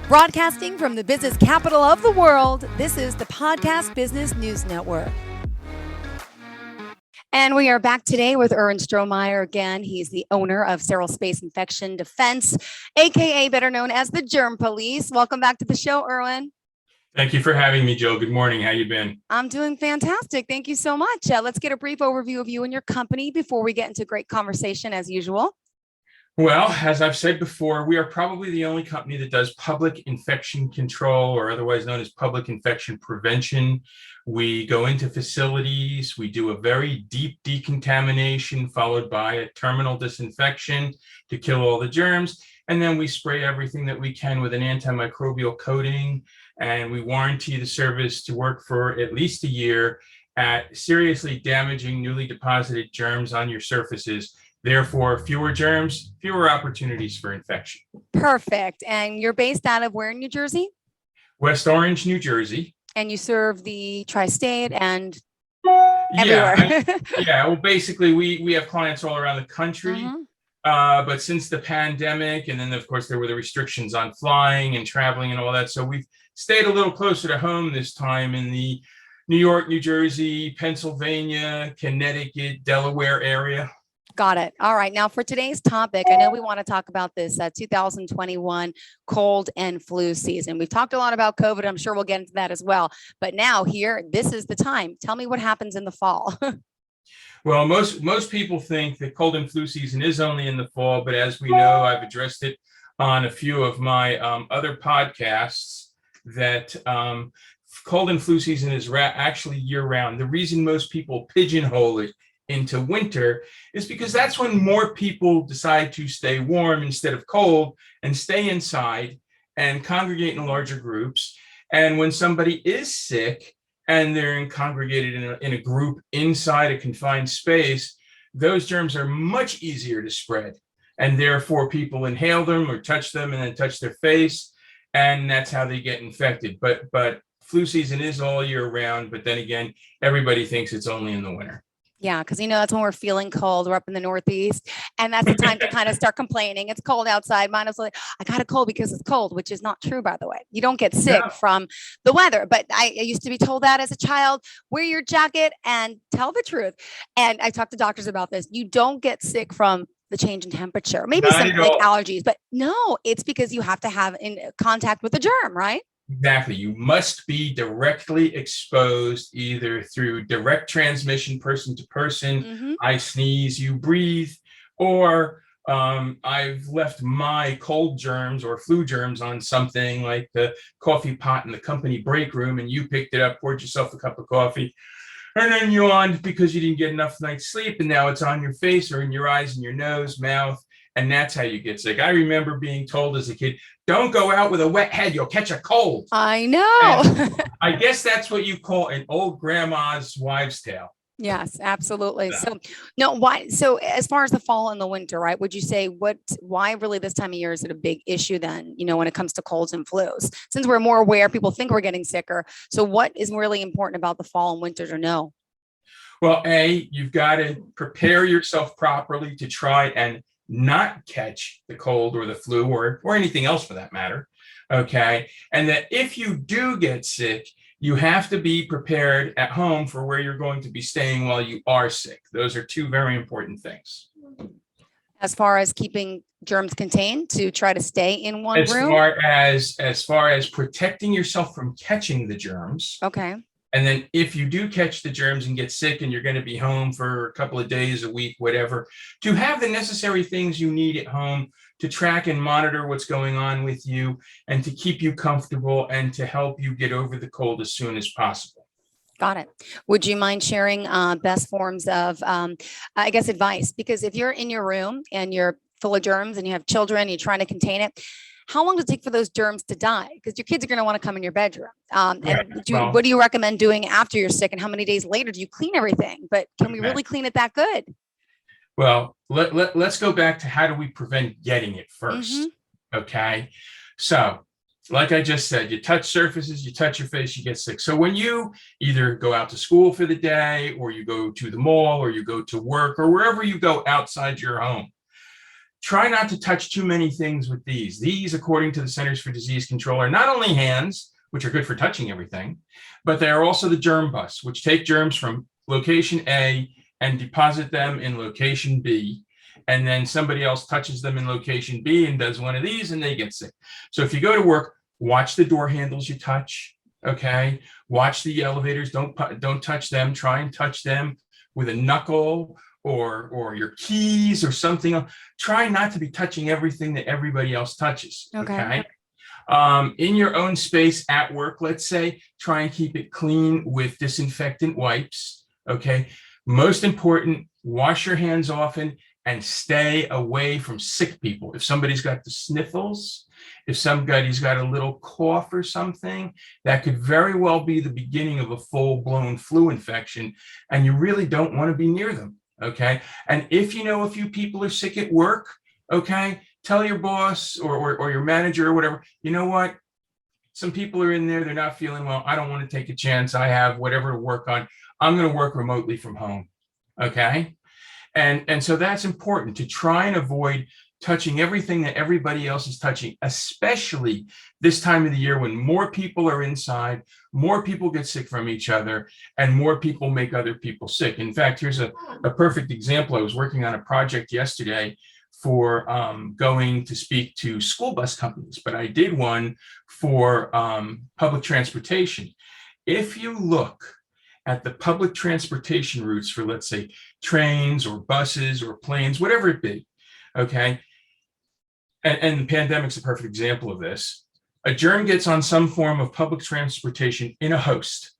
Broadcasting from the business capital of the world, this is the Podcast Business News Network. And we are back today with Irwin Stromeyer again. He's the owner of Sterile Space Infection Defense, aka better known as the Germ Police. Welcome back to the show, Irwin. Thank you for having me, Jill. Good morning. How you been? I'm doing fantastic. Thank you so much. Let's get a brief overview of you and your company before we get into great conversation as usual. Well, as I've said before, we are probably the only company that does public infection control, or otherwise known as public infection prevention. We go into facilities, we do a very deep decontamination followed by a terminal disinfection to kill all the germs. And then we spray everything that we can with an antimicrobial coating, and we warranty the service to work for at least a year at seriously damaging newly deposited germs on your surfaces. Therefore, fewer germs, fewer opportunities for infection. Perfect. And you're based out of where in New Jersey? West Orange, New Jersey. And you serve the tri-state and everywhere. Well, basically, we have clients all around the country. But since the pandemic, and then, of course, there were the restrictions on flying and traveling and all that. So we've stayed a little closer to home this time in the New York, New Jersey, Pennsylvania, Connecticut, Delaware area. Got it. All right. Now for today's topic, I know we want to talk about this 2021 cold and flu season. We've talked a lot about COVID. I'm sure we'll get into that as well. But now here, this is the time. Tell me what happens in the fall. Well, most people think that cold and flu season is only in the fall, but as we know, I've addressed it on a few of my other podcasts that cold and flu season is actually year-round. The reason most people pigeonhole it into winter is because that's when more people decide to stay warm instead of cold and stay inside and congregate in larger groups. And when somebody is sick and they're congregated in a group inside a confined space, those germs are much easier to spread. And therefore people inhale them or touch them and then touch their face. And that's how they get infected. But flu season is all year round. But then again, everybody thinks it's only in the winter. Yeah, because that's when we're feeling cold. We're up in the Northeast, and that's the time to kind of start complaining. It's cold outside. Mine was like, I got a cold because it's cold, which is not true, by the way. You don't get sick from the weather. But I used to be told that as a child, wear your jacket and tell the truth. And I talked to doctors about this. You don't get sick from the change in temperature, maybe Not some at like all. allergies, but no, it's because you have to have in contact with the germ, right? Exactly. You must be directly exposed either through direct transmission, person to person. I sneeze, you breathe, or I've left my cold germs or flu germs on something like the coffee pot in the company break room, and you picked it up, poured yourself a cup of coffee, and then yawned because you didn't get enough night's sleep, and now it's on your face or in your eyes and your nose, mouth. And that's how you get sick. I remember being told as a kid, don't go out with a wet head, you'll catch a cold. I know. I guess that's what you call an old grandma's wives' tale. Yes, absolutely. So no, why? So as far as the fall and the winter, right? Would you say why really this time of year is it a big issue then, when it comes to colds and flus? Since we're more aware, people think we're getting sicker. So what is really important about the fall and winter to know? Well, you've got to prepare yourself properly to try and not catch the cold or the flu or anything else for that matter. Okay. And that if you do get sick, you have to be prepared at home for where you're going to be staying while you are sick. Those are two very important things. As far as keeping germs contained to try to stay in one room? As far as protecting yourself from catching the germs. Okay. And then if you do catch the germs and get sick and you're going to be home for a couple of days, a week, whatever, to have the necessary things you need at home to track and monitor what's going on with you and to keep you comfortable and to help you get over the cold as soon as possible. Got it. Would you mind sharing best forms of, advice? Because if you're in your room and you're full of germs and you have children, you're trying to contain it, how long does it take for those germs to die? Because your kids are going to want to come in your bedroom. What do you recommend doing after you're sick, and how many days later do you clean everything? But can we really clean it that good? Well, let's go back to how do we prevent getting it first. Okay. So like I just said, you touch surfaces, you touch your face, you get sick. So when you either go out to school for the day or you go to the mall or you go to work or wherever you go outside your home, try not to touch too many things with these. These, according to the Centers for Disease Control, are not only hands, which are good for touching everything, but they are also the germ bus, which take germs from location A and deposit them in location B. And then somebody else touches them in location B and does one of these and they get sick. So if you go to work, watch the door handles you touch, okay? Watch the elevators, don't touch them. Try and touch them with a knuckle or your keys or something else. Try not to be touching everything that everybody else touches, okay? In your own space at work, let's say, try and keep it clean with disinfectant wipes, okay? Most important, wash your hands often and stay away from sick people. If somebody's got the sniffles, if somebody's got a little cough or something, that could very well be the beginning of a full-blown flu infection, and you really don't want to be near them, okay? And if you know a few people are sick at work, okay, tell your boss or your manager or whatever, you know what? Some people are in there, they're not feeling well. I don't want to take a chance. I have whatever to work on. I'm going to work remotely from home, okay? And so that's important, to try and avoid touching everything that everybody else is touching, especially this time of the year when more people are inside, more people get sick from each other, and more people make other people sick. In fact, here's a perfect example. I was working on a project yesterday for going to speak to school bus companies, but I did one for public transportation. If you look at the public transportation routes for, let's say, trains or buses or planes, whatever it be, okay? And the pandemic's a perfect example of this. A germ gets on some form of public transportation in a host.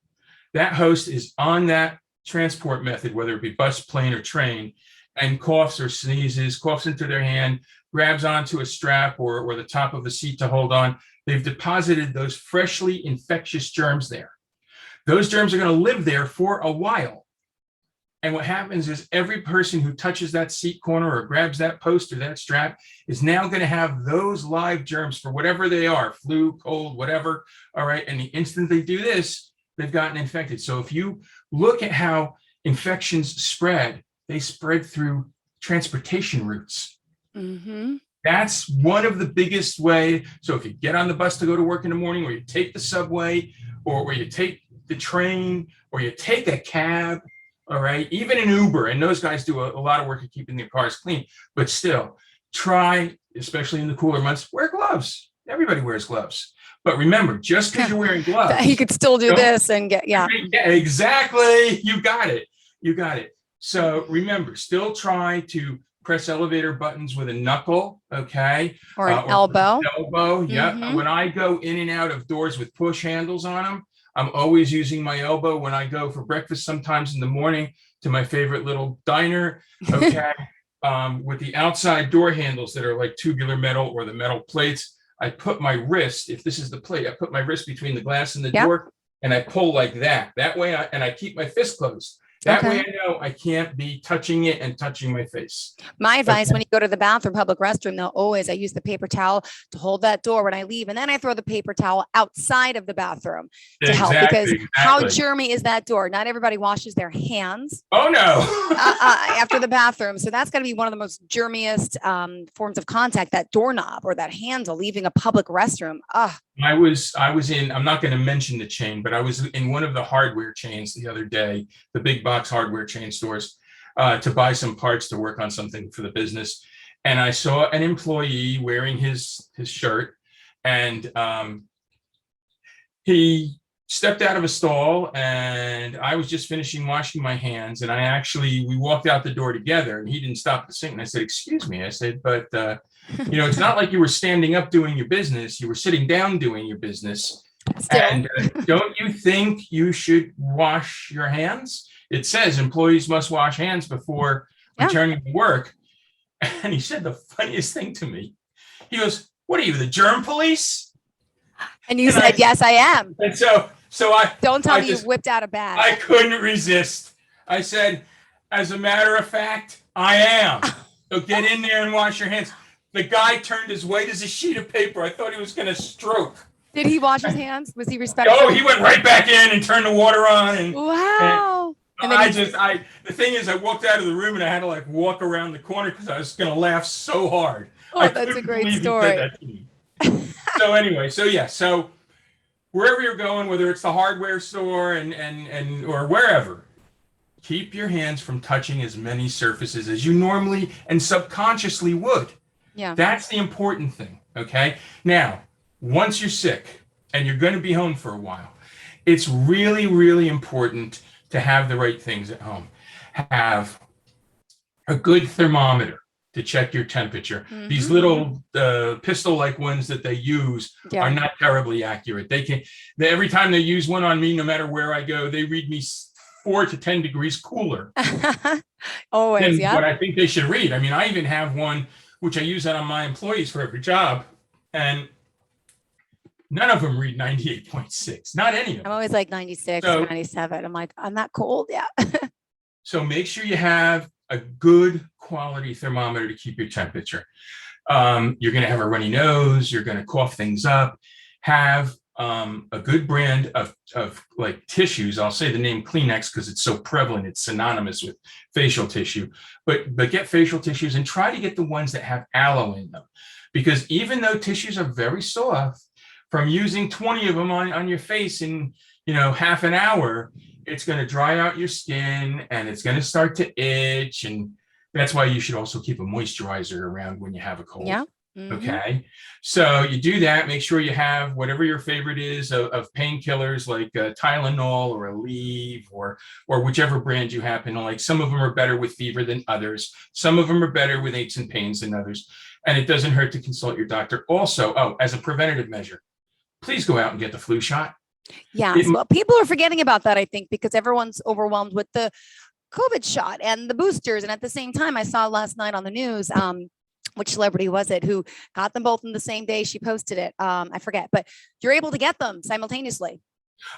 That host is on that transport method, whether it be bus, plane, or train, and coughs or sneezes, coughs into their hand, grabs onto a strap or the top of a seat to hold on. They've deposited those freshly infectious germs there. Those germs are going to live there for a while. And what happens is every person who touches that seat corner or grabs that post or that strap is now going to have those live germs for whatever they are, flu, cold, whatever. All right. And the instant they do this, they've gotten infected. So if you look at how infections spread, they spread through transportation routes. Mm-hmm. That's one of the biggest way. So if you get on the bus to go to work in the morning, or you take the subway, or you take the train, or you take a cab, all right, even an Uber, and those guys do a lot of work at keeping their cars clean, but still try, especially in the cooler months, wear gloves. Everybody wears gloves. But remember, just because you're wearing gloves, you could still do this and get, yeah, exactly. You got it. You got it. So remember, still try to press elevator buttons with a knuckle, okay? Or an elbow. Elbow, yeah. Mm-hmm. When I go in and out of doors with push handles on them, I'm always using my elbow. When I go for breakfast sometimes in the morning to my favorite little diner, okay, with the outside door handles that are like tubular metal or the metal plates, I put my wrist, if this is the plate, I put my wrist between the glass and the door, and I pull like that. That way, I keep my fist closed. That way I know I can't be touching it and touching my face. My advice when you go to the bathroom, public restroom, I use the paper towel to hold that door when I leave. And then I throw the paper towel outside of the bathroom to help, because how germy is that door? Not everybody washes their hands. Oh, no. After the bathroom. So that's got to be one of the most germiest forms of contact, that doorknob or that handle leaving a public restroom. I was in, I'm not going to mention the chain, but I was in one of the hardware chains the other day, the big box hardware chain stores, to buy some parts to work on something for the business. And I saw an employee wearing his shirt, and he stepped out of a stall, and I was just finishing washing my hands. And we walked out the door together, and he didn't stop to sink. And I said, "Excuse me." I said, "But, it's not like you were standing up doing your business. You were sitting down doing your business. Still. And don't you think you should wash your hands? It says employees must wash hands before returning to work." And he said the funniest thing to me. He goes, "What are you, the germ police?" And you said, "Yes, I am." And so I don't tell me you whipped out a badge. I couldn't resist. I said, "As a matter of fact, I am. So get in there and wash your hands." The guy turned as white as a sheet of paper. I thought he was going to stroke. Did he wash his hands? Was he respectful? Oh, he went right back in and turned the water on. Wow. And then the thing is, I walked out of the room and I had to like walk around the corner because I was going to laugh so hard. Oh, I that's a couldn't great believe he story. did that to me. So anyway, so wherever you're going, whether it's the hardware store and or wherever, keep your hands from touching as many surfaces as you normally and subconsciously would. Yeah. That's the important thing. Okay. Now, once you're sick and you're going to be home for a while, it's really, really important to have the right things at home. Have a good thermometer to check your temperature. Mm-hmm. These little pistol-like ones that they use are not terribly accurate. Every time they use one on me, no matter where I go, they read me 4 to 10 degrees cooler Always, than what I think they should read. I mean, I even have one which I use that on my employees for every job, and none of them read 98.6. Not any of them. I'm always like 96, 97. I'm like, I'm not cold. Yeah. So make sure you have a good quality thermometer to keep your temperature. You're going to have a runny nose. You're going to cough things up. Have a good brand of like tissues. I'll say the name Kleenex because it's so prevalent. It's synonymous with facial tissue. But get facial tissues and try to get the ones that have aloe in them, because even though tissues are very soft, from using 20 of them on your face in half an hour, it's going to dry out your skin and it's going to start to itch. And that's why you should also keep a moisturizer around when you have a cold. Yeah. Mm-hmm. Okay. So you do that. Make sure you have whatever your favorite is of painkillers like Tylenol or Aleve or whichever brand you happen to like. Some of them are better with fever than others. Some of them are better with aches and pains than others. And it doesn't hurt to consult your doctor. Also, as a preventative measure, please go out and get the flu shot. Yeah. Well, people are forgetting about that, I think, because everyone's overwhelmed with the COVID shot and the boosters. And at the same time, I saw last night on the news, which celebrity was it who got them both in the same day? She posted it. I forget, but you're able to get them simultaneously.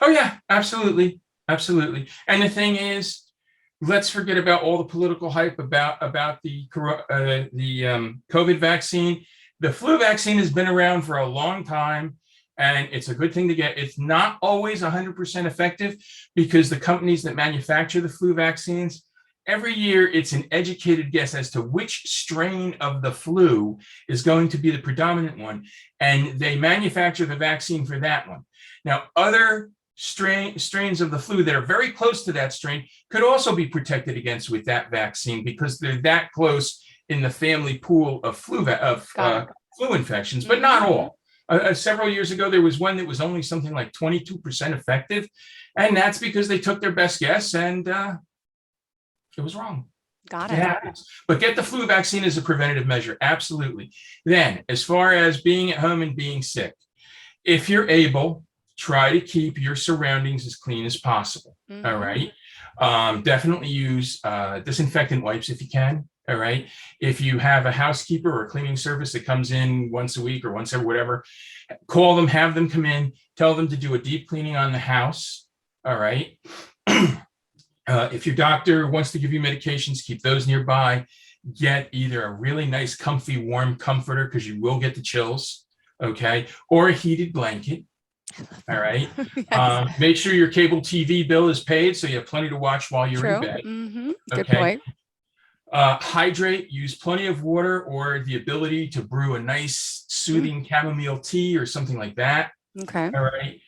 Oh yeah, absolutely. Absolutely. And the thing is, let's forget about all the political hype about the COVID vaccine. The flu vaccine has been around for a long time, and it's a good thing to get. It's not always 100% effective because the companies that manufacture the flu vaccines, every year it's an educated guess as to which strain of the flu is going to be the predominant one, and they manufacture the vaccine for that one. Now, other strains of the flu that are very close to that strain could also be protected against with that vaccine because they're that close in the family pool of flu infections, but not all. Several years ago, there was one that was only something like 22% effective, and that's because they took their best guess and it was wrong. Got it. Yeah. But get the flu vaccine as a preventative measure. Absolutely. Then, as far as being at home and being sick, if you're able, try to keep your surroundings as clean as possible. Mm-hmm. All right. Definitely use disinfectant wipes if you can. All right. If you have a housekeeper or a cleaning service that comes in once a week or once every whatever, call them, have them come in, tell them to do a deep cleaning on the house. All right. If your doctor wants to give you medications, keep those nearby. Get either a really nice, comfy, warm comforter because you will get the chills. Okay. Or a heated blanket. All right. Yes. Make sure your cable TV bill is paid so you have plenty to watch while you're in bed. Mm-hmm. Good Okay. point. Hydrate, use plenty of water or the ability to brew a nice soothing chamomile tea or something like that. Okay. All right.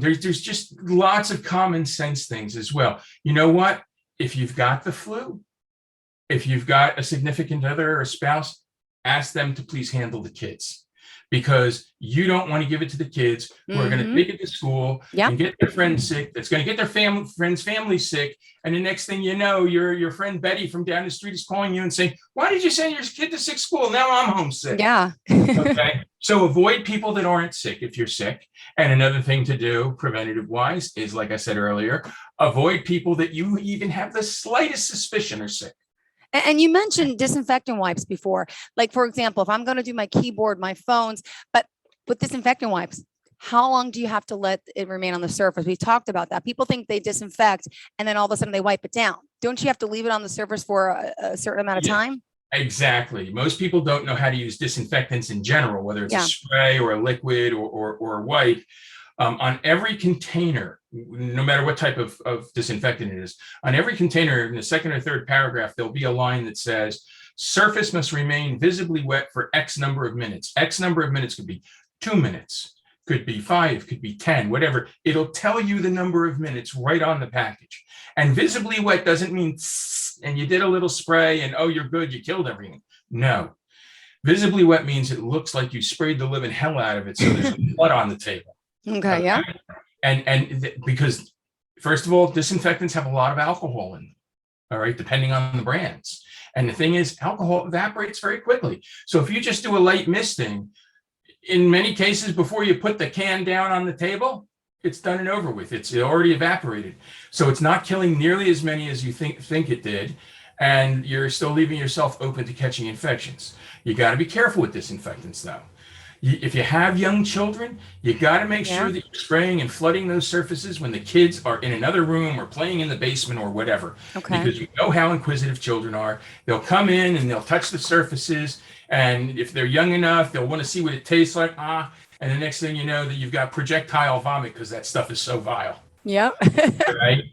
There's just lots of common sense things as well. You know what? If you've got the flu, if you've got a significant other or a spouse, ask them to please handle the kids. Because you don't want to give it to the kids who are going to take it to school and get their friends sick. That's going to get their friend's family sick. And the next thing you know, your friend Betty from down the street is calling you and saying, why did you send your kid to sick school? Now I'm homesick. Yeah. Okay. So avoid people that aren't sick if you're sick. And another thing to do preventative wise is, like I said earlier, avoid people that you even have the slightest suspicion are sick. And you mentioned disinfectant wipes before. Like, for example, if I'm going to do my keyboard, my phones, but with disinfectant wipes, how long do you have to let it remain on the surface? We talked about that. People think they disinfect and then all of a sudden they wipe it down. Don't you have to leave it on the surface for a certain amount of time? Exactly. Most people don't know how to use disinfectants in general, whether it's a spray or a liquid or a wipe. On every container, no matter what type of disinfectant it is, on every container in the second or third paragraph, there'll be a line that says, surface must remain visibly wet for X number of minutes. X number of minutes could be 2 minutes, could be 5, could be 10, whatever. It'll tell you the number of minutes right on the package. And visibly wet doesn't mean and you did a little spray and oh, you're good, you killed everything. No. Visibly wet means it looks like you sprayed the living hell out of it, so there's blood on the table. Okay, yeah. Because first of all, disinfectants have a lot of alcohol in them, all right, depending on the brands. And the thing is, alcohol evaporates very quickly. So if you just do a light misting, in many cases, before you put the can down on the table, it's done and over with. It's already evaporated. So it's not killing nearly as many as you think it did. And you're still leaving yourself open to catching infections. You got to be careful with disinfectants, though. If you have young children, you got to make sure that you're spraying and flooding those surfaces when the kids are in another room or playing in the basement or whatever. Okay. Because you know how inquisitive children are. They'll come in and they'll touch the surfaces. And if they're young enough, they'll want to see what it tastes like. And the next thing you know, that you've got projectile vomit because that stuff is so vile. Yep. Right.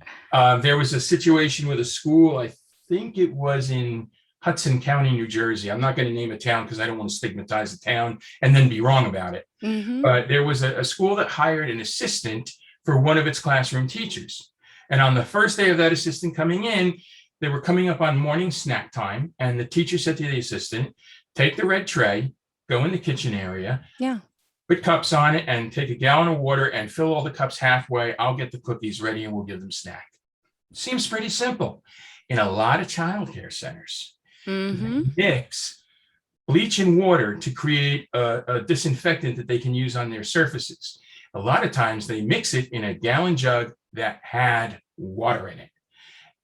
There was a situation with a school, I think it was in Hudson County, New Jersey. I'm not going to name a town because I don't want to stigmatize the town and then be wrong about it. Mm-hmm. But there was a school that hired an assistant for one of its classroom teachers. And on the first day of that assistant coming in, they were coming up on morning snack time. And the teacher said to the assistant, take the red tray, go in the kitchen area, put cups on it, and take a gallon of water and fill all the cups halfway. I'll get the cookies ready and we'll give them snack. Seems pretty simple. In a lot of childcare centers, mix bleach and water to create a disinfectant that they can use on their surfaces. A lot of times they mix it in a gallon jug that had water in it.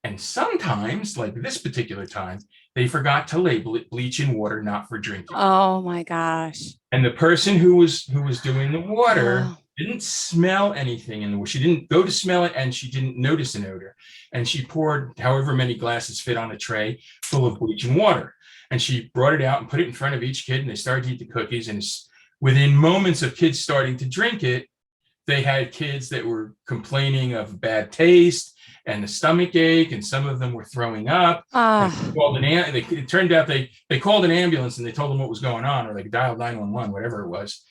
And sometimes, like this particular time, they forgot to label it bleach and water, not for drinking. Oh my gosh. And the person who was doing the water didn't smell anything in the water. She didn't go to smell it and she didn't notice an odor. And she poured however many glasses fit on a tray full of bleach and water. And she brought it out and put it in front of each kid and they started to eat the cookies. And within moments of kids starting to drink it, they had kids that were complaining of bad taste and the stomach ache, and some of them were throwing up. It turned out they called an ambulance and they told them what was going on, or they dialed 911, whatever it was.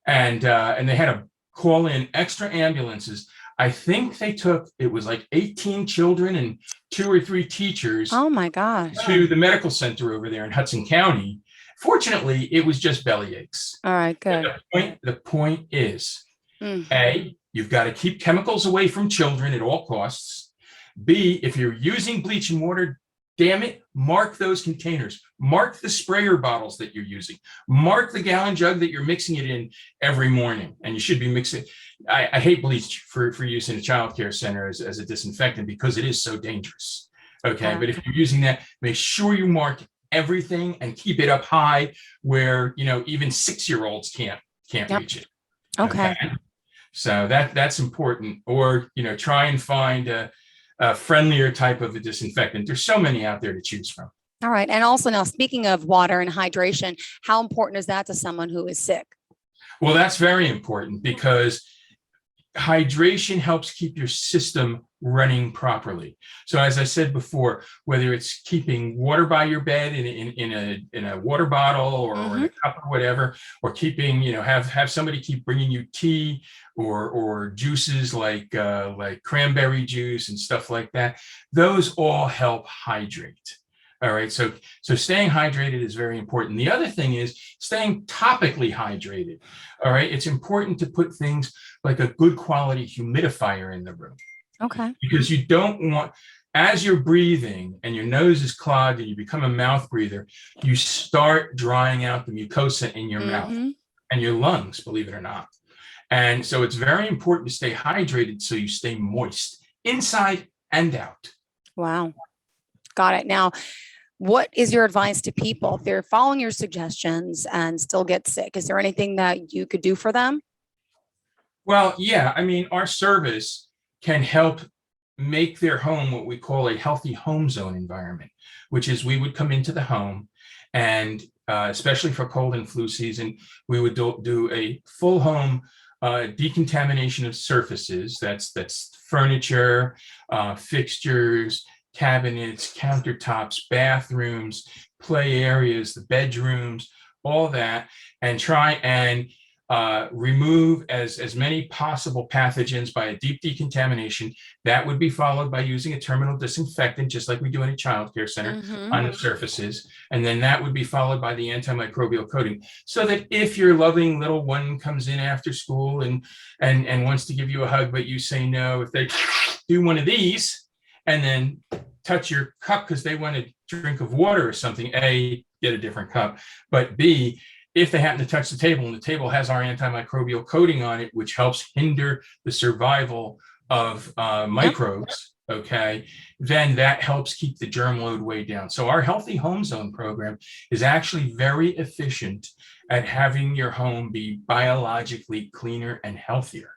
And they had to call in extra ambulances. I think they took, it was like 18 children and 2 or 3 teachers. Oh my gosh. To the medical center over there in Hudson County. Fortunately, it was just belly aches. All right, good. The point is, A, you've got to keep chemicals away from children at all costs. B, if you're using bleach and water, damn it, mark those containers. Mark the sprayer bottles that you're using. Mark the gallon jug that you're mixing it in every morning. And you should be mixing. I hate bleach for use in a childcare center as a disinfectant because it is so dangerous. Okay, but if you're using that, make sure you mark everything and keep it up high where, even 6-year-olds can't reach it. Okay. So that's important. Or, try and find a friendlier type of a disinfectant. There's so many out there to choose from. All right. And also now, speaking of water and hydration, how important is that to someone who is sick? Well, that's very important because hydration helps keep your system running properly. So as I said before, whether it's keeping water by your bed in a water bottle or in a cup or whatever, or keeping, have somebody keep bringing you tea or juices like cranberry juice and stuff like that, those all help hydrate. All right, so staying hydrated is very important. The other thing is staying topically hydrated. All right, it's important to put things like a good quality humidifier in the room. Okay. Because you don't want, as you're breathing and your nose is clogged and you become a mouth breather, you start drying out the mucosa in your mouth and your lungs, believe it or not. And so it's very important to stay hydrated so you stay moist inside and out. Wow. Got it. Now, what is your advice to people if they're following your suggestions and still get sick? Is there anything that you could do for them? Well, yeah. I mean, our service can help make their home what we call a healthy home zone environment, which is we would come into the home and especially for cold and flu season, we would do a full home decontamination of surfaces. That's furniture, fixtures, cabinets, countertops, bathrooms, play areas, the bedrooms, all that, and try and remove as many possible pathogens by a deep decontamination. That would be followed by using a terminal disinfectant, just like we do in a child care center, on the surfaces. And then that would be followed by the antimicrobial coating, so that if your loving little one comes in after school and wants to give you a hug, but you say no, if they do one of these and then touch your cup because they want a drink of water or something, A, get a different cup, but B, if they happen to touch the table and the table has our antimicrobial coating on it, which helps hinder the survival of microbes, okay, then that helps keep the germ load way down. So our Healthy Home Zone program is actually very efficient at having your home be biologically cleaner and healthier.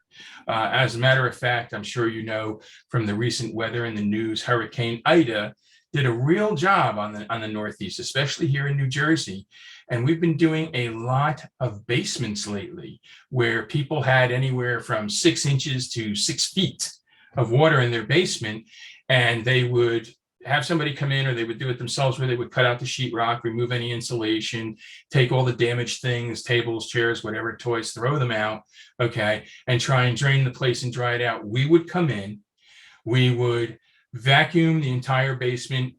As a matter of fact, I'm sure you know from the recent weather in the news, Hurricane Ida did a real job on the Northeast, especially here in New Jersey. And we've been doing a lot of basements lately where people had anywhere from 6 inches to 6 feet of water in their basement. And they would have somebody come in, or they would do it themselves, where they would cut out the sheetrock, remove any insulation, take all the damaged things, tables, chairs, whatever, toys, throw them out, okay, and try and drain the place and dry it out. We would come in, we would vacuum the entire basement,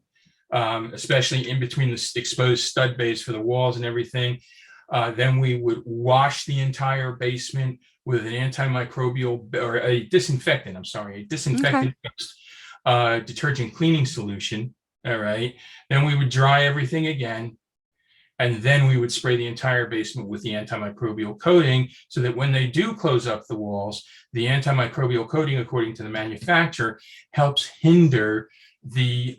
especially in between the exposed stud bays for the walls and everything. Then we would wash the entire basement with an antimicrobial or a disinfectant, detergent cleaning solution. All right. Then we would dry everything again. And then we would spray the entire basement with the antimicrobial coating, so that when they do close up the walls, the antimicrobial coating, according to the manufacturer, helps hinder the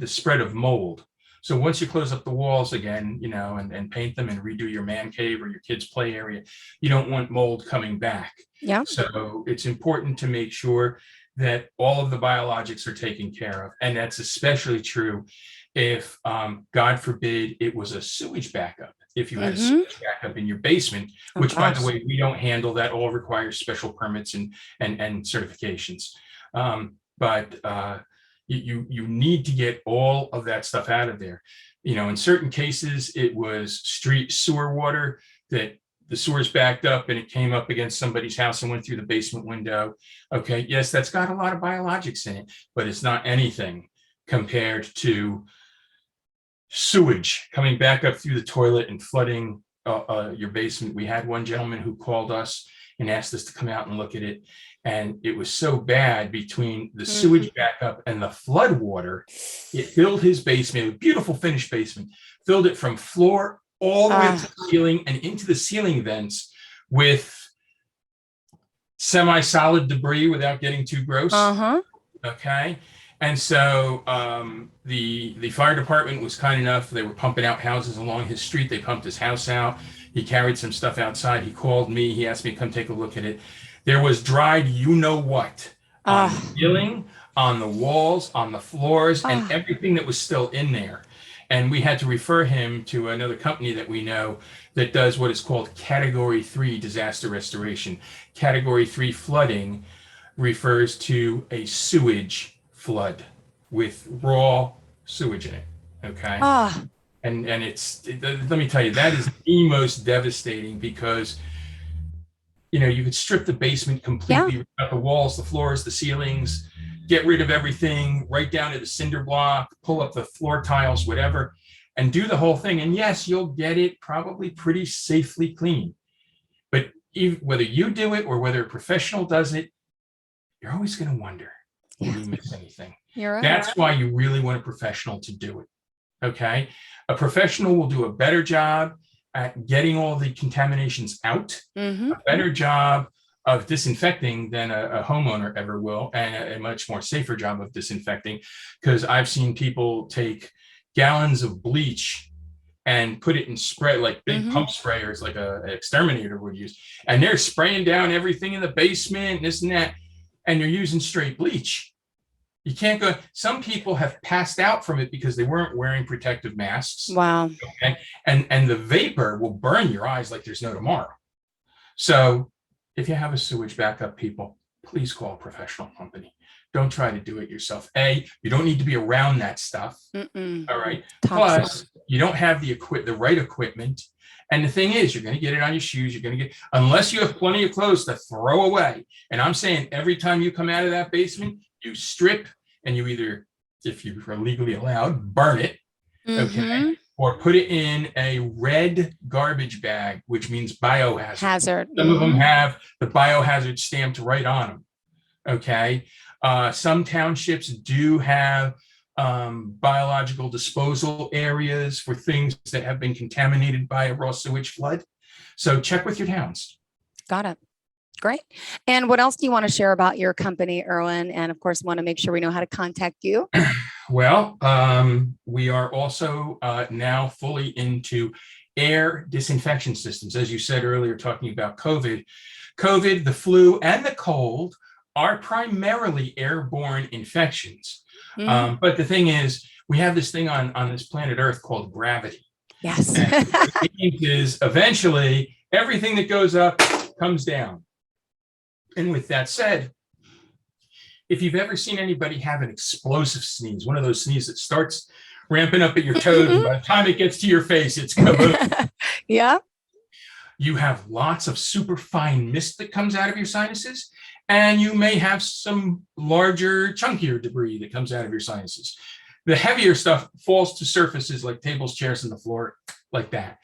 spread of mold. So once you close up the walls again, you know, and paint them and redo your man cave or your kids' play area, you don't want mold coming back. Yeah. So it's important to make sure that all of the biologics are taken care of. And that's especially true if, God forbid, it was a sewage backup. If you had a sewage backup in your basement, which, by the way, we don't handle, that all requires special permits and certifications. But you need to get all of that stuff out of there. You know, in certain cases, it was street sewer water that the sewer's backed up and it came up against somebody's house and went through the basement window. Okay, yes, that's got a lot of biologics in it, but it's not anything compared to sewage coming back up through the toilet and flooding your basement. We had one gentleman who called us and asked us to come out and look at it. And it was so bad, between the sewage backup and the flood water, it filled his basement, a beautiful finished basement, filled it from floor all the way up to the ceiling and into the ceiling vents with semi-solid debris without getting too gross. Okay. And so the fire department was kind enough. They were pumping out houses along his street. They pumped his house out. He carried some stuff outside. He called me. He asked me to come take a look at it. There was dried, you know what, on the ceiling, on the walls, on the floors, and everything that was still in there. And we had to refer him to another company that we know that does what is called Category 3 disaster restoration. Category 3 flooding refers to a sewage flood with raw sewage in it. Okay. And let me tell you, that is the most devastating, because you know, you could strip the basement completely, rip out the walls, the floors, the ceilings, get rid of everything, right down to the cinder block, pull up the floor tiles, whatever, and do the whole thing. And yes, you'll get it probably pretty safely clean. But whether you do it or whether a professional does it, you're always going to wonder, will you miss anything? You're right. That's why you really want a professional to do it. Okay. A professional will do a better job at getting all the contaminations out, a better job of disinfecting than a homeowner ever will, and a much more safer job of disinfecting, because I've seen people take gallons of bleach and put it in spray, like big pump sprayers, like an exterminator would use, and they're spraying down everything in the basement, this and that, and they're using straight bleach. You can't go. Some people have passed out from it because they weren't wearing protective masks. Wow. Okay? And the vapor will burn your eyes like there's no tomorrow. So if you have a sewage backup, people, please call a professional company. Don't try to do it yourself. You don't need to be around that stuff. Mm-mm. All right. Toxic. Plus, you don't have the right equipment. And the thing is, you're going to get it on your shoes. You're going to get, unless you have plenty of clothes to throw away. And I'm saying every time you come out of that basement, you strip and you either, if you are legally allowed, burn it. Okay. Or put it in a red garbage bag, which means biohazard. Some of them have the biohazard stamped right on them. Okay. Some townships do have biological disposal areas for things that have been contaminated by a raw sewage flood. So check with your towns. Got it. Great. And what else do you want to share about your company, Irwin? And of course, want to make sure we know how to contact you. Well, we are also now fully into air disinfection systems. As you said earlier, talking about COVID, the flu, and the cold are primarily airborne infections. But the thing is, we have this thing on this planet Earth called gravity. Yes. And what it means is eventually everything that goes up comes down. And with that said, if you've ever seen anybody have an explosive sneeze, one of those sneezes that starts ramping up at your toes, and by the time it gets to your face, it's kaboom. Yeah. You have lots of super fine mist that comes out of your sinuses, and you may have some larger, chunkier debris that comes out of your sinuses. The heavier stuff falls to surfaces like tables, chairs, and the floor, like that.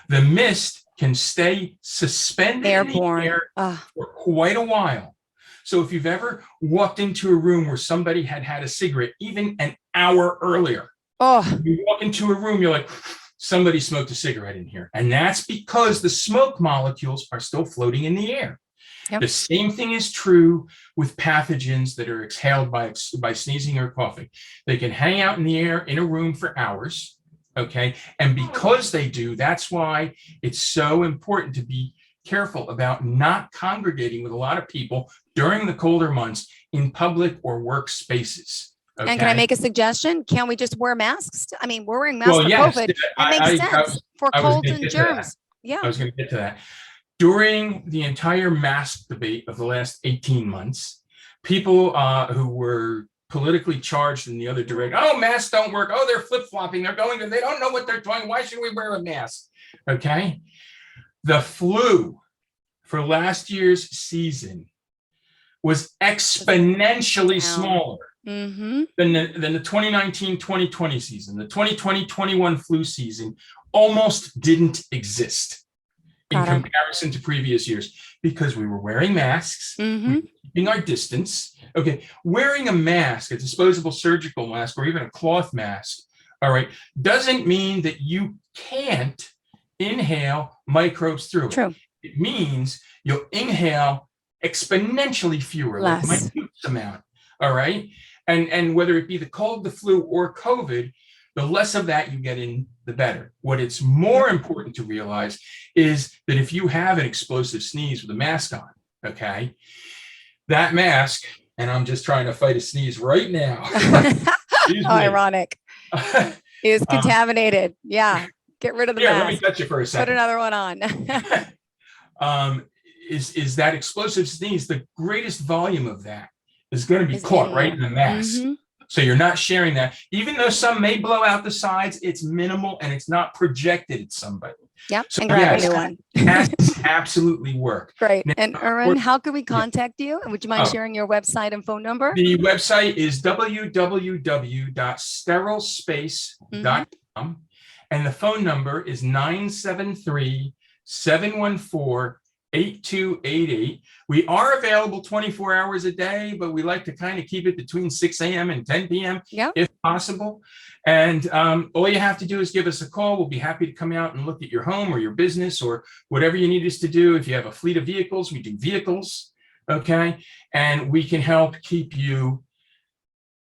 The mist can stay suspended Airborne. in the air for quite a while. So if you've ever walked into a room where somebody had had a cigarette, even an hour earlier, you walk into a room, you're like, somebody smoked a cigarette in here. And that's because the smoke molecules are still floating in the air. Yep. The same thing is true with pathogens that are exhaled by sneezing or coughing. They can hang out in the air in a room for hours. Okay. And because they do, that's why it's so important to be careful about not congregating with a lot of people during the colder months in public or work spaces. Okay? And can I make a suggestion? Can we just wear masks? I mean, we're wearing masks for COVID. It makes sense for colds and germs. Yeah. I was going to get to that. During the entire mask debate of the last 18 months, people who were politically charged in the other direction, oh, masks don't work. Oh, they're flip-flopping. They don't know what they're doing. Why should we wear a mask? Okay. The flu for last year's season was exponentially smaller than the 2019-2020 season. The 2020-21 flu season almost didn't exist in comparison to previous years because we were wearing masks, we were keeping our distance. Okay, wearing a mask, a disposable surgical mask, or even a cloth mask, all right, doesn't mean that you can't inhale microbes through it. True. It means you'll inhale exponentially fewer, like minute amount. All right. And whether it be the cold, the flu, or COVID, the less of that you get in, the better. What it's more important to realize is that if you have an explosive sneeze with a mask on, okay, that mask, and I'm just trying to fight a sneeze right now. How ironic. Is contaminated. Yeah. Get rid of the mask. Let me touch it for a second. Put another one on. Is that explosive sneeze, the greatest volume of that is going to be caught right in the mask. So you're not sharing that. Even though some may blow out the sides, it's minimal and it's not projected at somebody. Yep. So and grab a new one. That absolutely work. Great. Now, and Irwin, how can we contact you? And would you mind sharing your website and phone number? The website is www.sterilespace.com. And the phone number is 973-714-8288. We are available 24 hours a day, but we like to kind of keep it between 6 a.m. and 10 p.m. if possible. And all you have to do is give us a call. We'll be happy to come out and look at your home or your business or whatever you need us to do. If you have a fleet of vehicles, we do vehicles, okay? And we can help keep you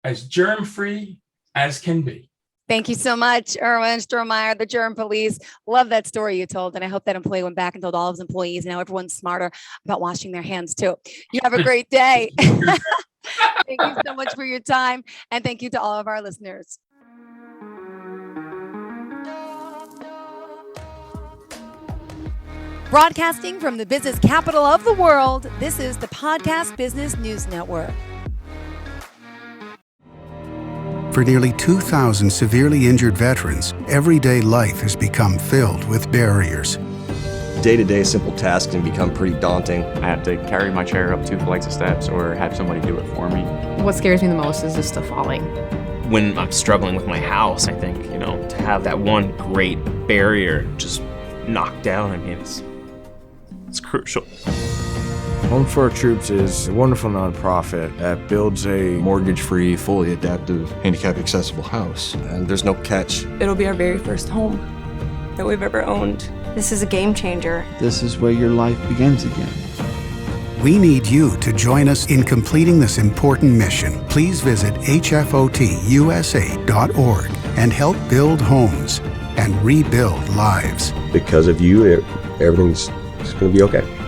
as germ-free as can be. Thank you so much, Irwin Stromeyer, the germ police. Love that story you told. And I hope that employee went back and told all of his employees. And now everyone's smarter about washing their hands too. You have a great day. Thank you so much for your time. And thank you to all of our listeners. Broadcasting from the business capital of the world, this is the Podcast Business News Network. For nearly 2,000 severely injured veterans, everyday life has become filled with barriers. Day-to-day simple tasks can become pretty daunting. I have to carry my chair up 2 flights of steps or have somebody do it for me. What scares me the most is just the falling. When I'm struggling with my house, I think, to have that one great barrier just knocked down, it's crucial. Home for Our Troops is a wonderful nonprofit that builds a mortgage-free, fully adaptive, handicap-accessible house. And there's no catch. It'll be our very first home that we've ever owned. This is a game changer. This is where your life begins again. We need you to join us in completing this important mission. Please visit hfotusa.org and help build homes and rebuild lives. Because of you, everything's going to be okay.